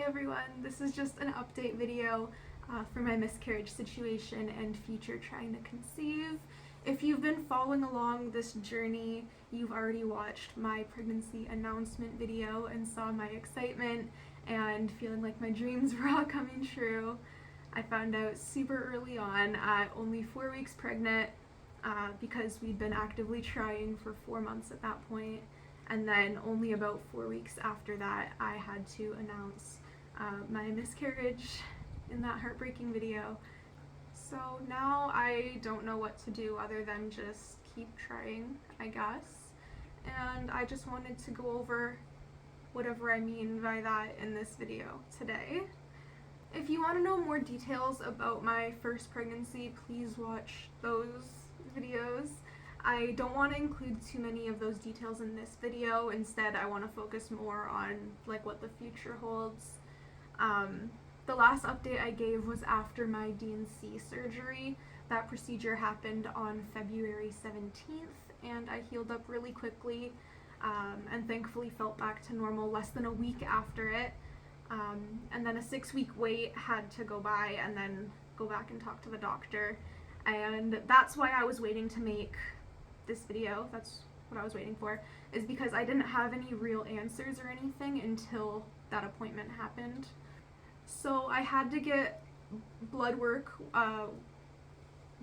everyone, this is just an update video for my miscarriage situation and future trying to conceive. If you've been following along this journey, you've already watched my pregnancy announcement video and saw my excitement and feeling like my dreams were all coming true. I found out super early on at only 4 weeks pregnant because we'd been actively trying for 4 months at that point. And then only about 4 weeks after that, I had to announce my miscarriage in that heartbreaking video. So now I don't know what to do other than just keep trying, I guess. And I just wanted to go over whatever I mean by that in this video today. If you want to know more details about my first pregnancy, please watch those videos. I don't want to include too many of those details in this video. Instead, I want to focus more on like what the future holds. The last update I gave was after my D&C surgery. That procedure happened on February 17th, and I healed up really quickly and thankfully felt back to normal less than a week after it. And then a 6-week wait had to go by and then go back and talk to the doctor. And that's why I was waiting to make this video. That's what I was waiting for, is because I didn't have any real answers or anything until that appointment happened. So I had to get blood work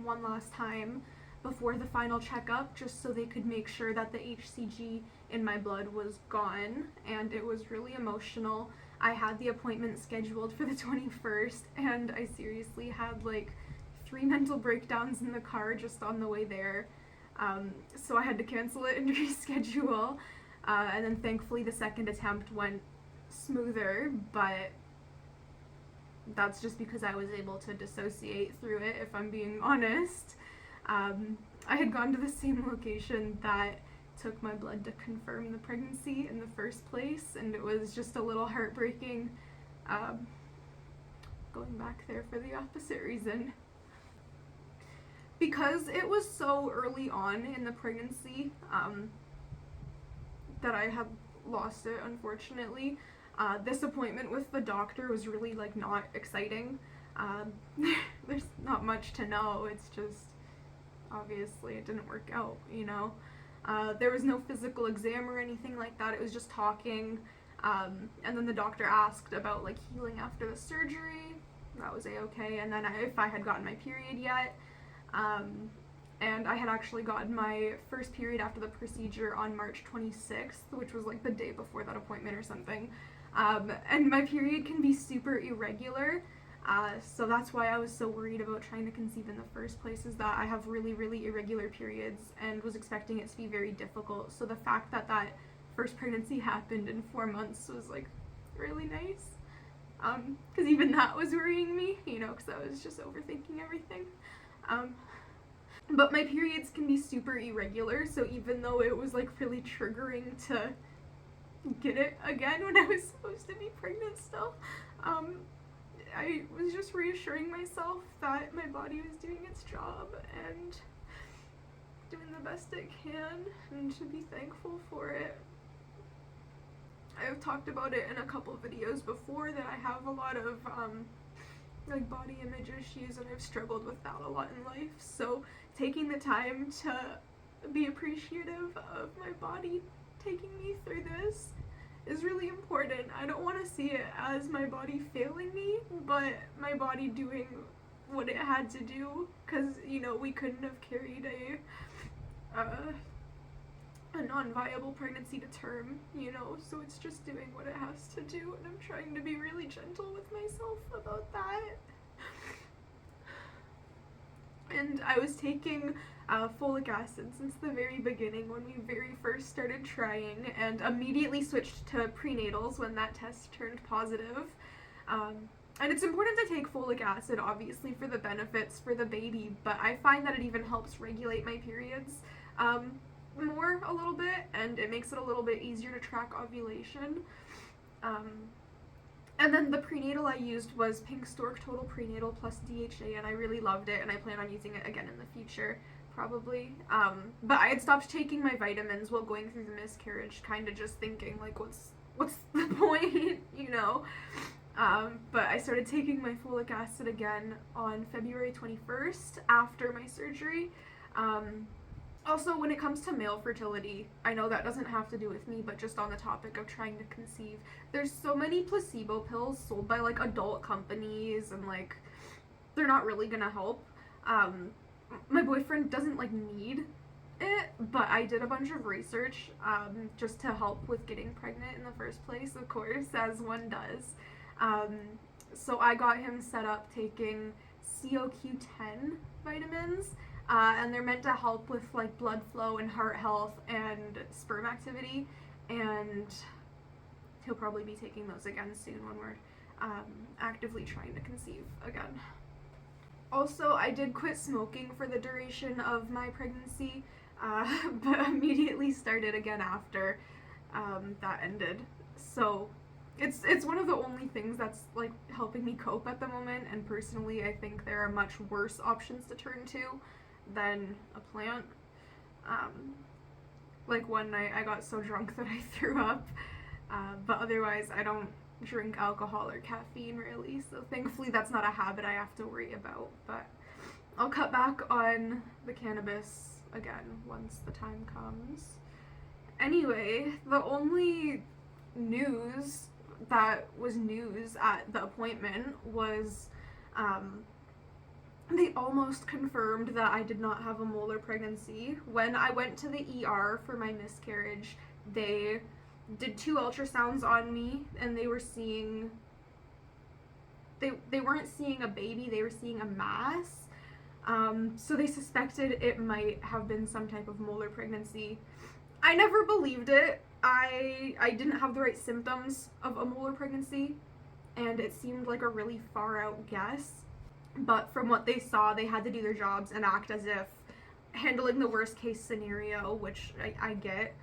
one last time before the final checkup, just so they could make sure that the HCG in my blood was gone, and it was really emotional. I had the appointment scheduled for the 21st, and I seriously had like 3 mental breakdowns in the car just on the way there. So I had to cancel it and reschedule, and then thankfully the second attempt went smoother, but that's just because I was able to dissociate through it, if I'm being honest. I had gone to the same location that took my blood to confirm the pregnancy in the first place, and it was just a little heartbreaking going back there for the opposite reason. Because it was so early on in the pregnancy that I had lost it, unfortunately. This appointment with the doctor was really like not exciting. There's not much to know. It's just obviously it didn't work out, you know. There was no physical exam or anything like that. It was just talking, and then the doctor asked about like healing after the surgery. That was a-okay. And then if I had gotten my period yet. And I had actually gotten my first period after the procedure on March 26th, which was like the day before that appointment or something. And my period can be super irregular, so that's why I was so worried about trying to conceive in the first place, is that I have really, really irregular periods and was expecting it to be very difficult. So the fact that that first pregnancy happened in 4 months was like really nice, because even that was worrying me, you know, because I was just overthinking everything. But my periods can be super irregular, so even though it was like really triggering to get it again when I was supposed to be pregnant still, I was just reassuring myself that my body was doing its job and doing the best it can, and to be thankful for it. I've talked about it in a couple videos before that I have a lot of like body image issues, and I've struggled with that a lot in life, so taking the time to be appreciative of my body taking me through this is really important. I don't want to see it as my body failing me, but my body doing what it had to do, because, you know, we couldn't have carried a non-viable pregnancy to term, you know, so it's just doing what it has to do, and I'm trying to be really gentle with myself about that. And I was taking folic acid since the very beginning when we very first started trying, and immediately switched to prenatals when that test turned positive. And it's important to take folic acid, obviously, for the benefits for the baby, but I find that it even helps regulate my periods more a little bit, and it makes it a little bit easier to track ovulation. And then the prenatal I used was Pink Stork Total Prenatal plus DHA, and I really loved it, and I plan on using it again in the future, probably. But I had stopped taking my vitamins while going through the miscarriage, kind of just thinking, like, what's the point, you know? But I started taking my folic acid again on February 21st after my surgery. Also, when it comes to male fertility, I know that doesn't have to do with me, but just on the topic of trying to conceive, there's so many placebo pills sold by like adult companies, and like they're not really gonna help. My boyfriend doesn't like need it, but I did a bunch of research just to help with getting pregnant in the first place, of course, as one does. So I got him set up taking CoQ10 vitamins, and they're meant to help with like blood flow and heart health and sperm activity, and he'll probably be taking those again soon when we're actively trying to conceive again. Also, I did quit smoking for the duration of my pregnancy, but immediately started again after that ended. So it's one of the only things that's like helping me cope at the moment, and personally I think there are much worse options to turn to than a plant. Like one night I got so drunk that I threw up, but otherwise I don't drink alcohol or caffeine really, so thankfully that's not a habit I have to worry about. But I'll cut back on the cannabis again once the time comes. Anyway, the only news that was news at the appointment was they almost confirmed that I did not have a molar pregnancy. When I went to the ER for my miscarriage, they did 2 ultrasounds on me, and they were seeing they weren't seeing a baby, they were seeing a mass. So they suspected it might have been some type of molar pregnancy. I never believed it. I didn't have the right symptoms of a molar pregnancy, and it seemed like a really far out guess. But from what they saw, they had to do their jobs and act as if handling the worst case scenario, which I get.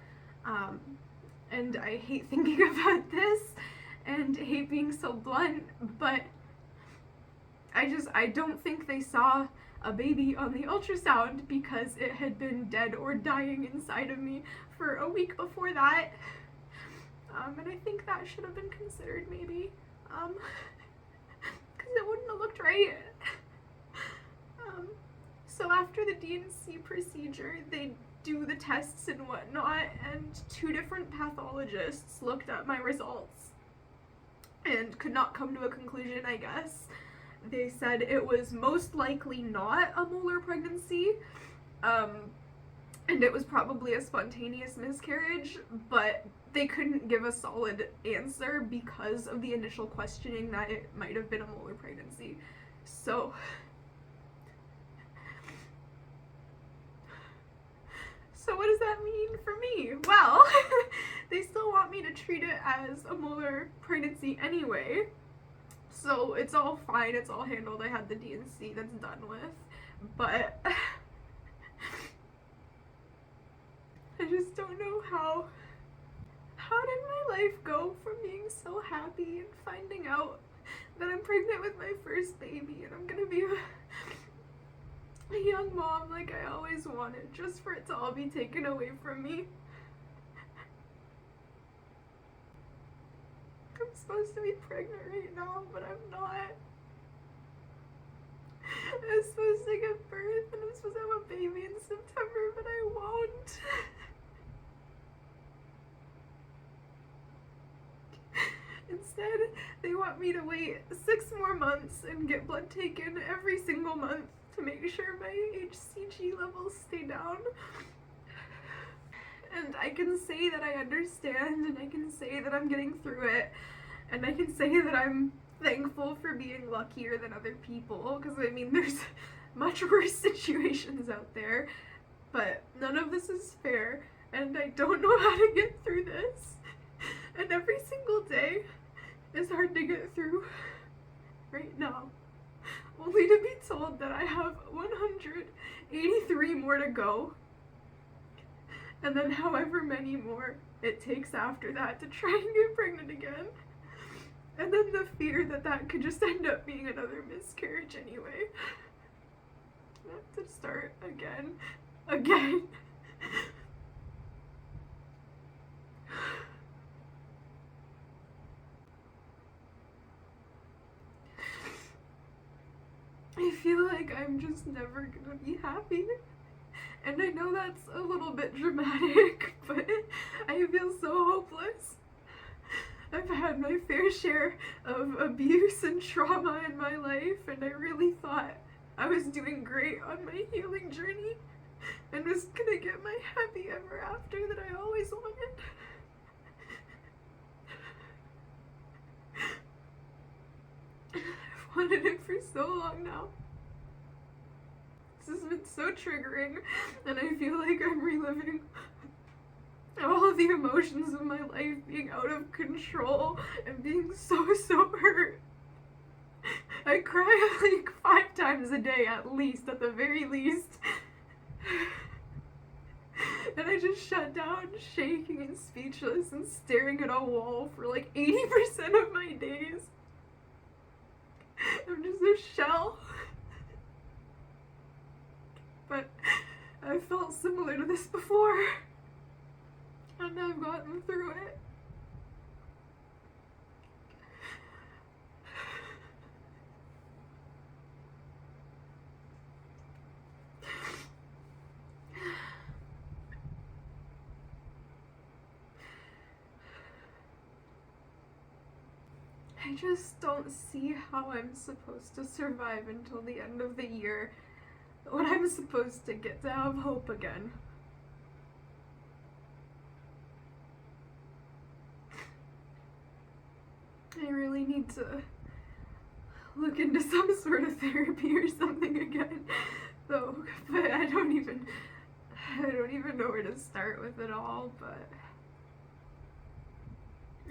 And I hate thinking about this and hate being so blunt, but I don't think they saw a baby on the ultrasound because it had been dead or dying inside of me for a week before that. And I think that should have been considered maybe, because it wouldn't have looked right. So after the D&C procedure, they do the tests and whatnot, and 2 different pathologists looked at my results and could not come to a conclusion, I guess. They said it was most likely not a molar pregnancy, and it was probably a spontaneous miscarriage, but they couldn't give a solid answer because of the initial questioning that it might have been a molar pregnancy. So what does that mean for me? Well, they still want me to treat it as a molar pregnancy anyway. So it's all fine, it's all handled. I had the D&C that's done with. But I just don't know how did my life go from being so happy and finding out that I'm pregnant with my first baby and I'm gonna be a young mom like I always wanted, just for it to all be taken away from me. I'm supposed to be pregnant right now, but I'm not. I'm supposed to give birth and I'm supposed to have a baby in September, but I won't. Instead, they want me to wait 6 more months and get blood taken every single month to make sure my HCG levels stay down. And I can say that I understand, and I can say that I'm getting through it, and I can say that I'm thankful for being luckier than other people, because I mean there's much worse situations out there, but none of this is fair, and I don't know how to get through this, and every single day is hard to get through right now, only to be told that I have 183 more to go, and then however many more it takes after that to try and get pregnant again. And then the fear that that could just end up being another miscarriage anyway. I have to start again. feel like I'm just never gonna be happy. And I know that's a little bit dramatic, but I feel so hopeless. I've had my fair share of abuse and trauma in my life, and I really thought I was doing great on my healing journey and was gonna get my happy ever after that I always wanted. I've wanted it for so long now. This has been so triggering, and I feel like I'm reliving all of the emotions of my life being out of control and being so hurt. I cry like 5 times a day at least, at the very least. And I just shut down, shaking and speechless and staring at a wall for like 80% of my days. I'm just a shell. But I've felt similar to this before, and I've gotten through it. I just don't see how I'm supposed to survive until the end of the year, when I'm supposed to get to have hope again. I really need to look into some sort of therapy or something again, though, but I don't even know where to start with it all. But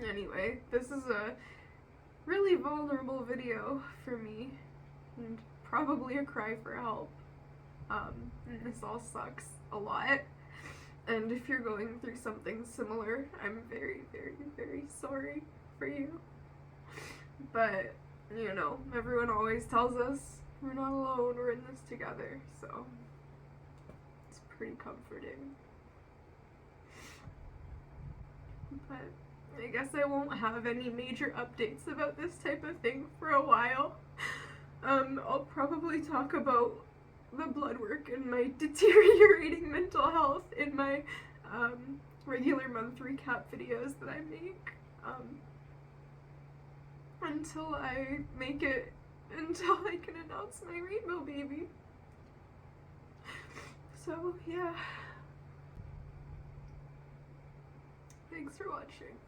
anyway, this is a really vulnerable video for me, and probably a cry for help. And this all sucks a lot, and if you're going through something similar, I'm very, very, very sorry for you. But, you know, everyone always tells us we're not alone, we're in this together, so it's pretty comforting. But I guess I won't have any major updates about this type of thing for a while. I'll probably talk about the blood work and my deteriorating mental health in my regular month recap videos that I make, until I can announce my rainbow baby. So yeah, thanks for watching.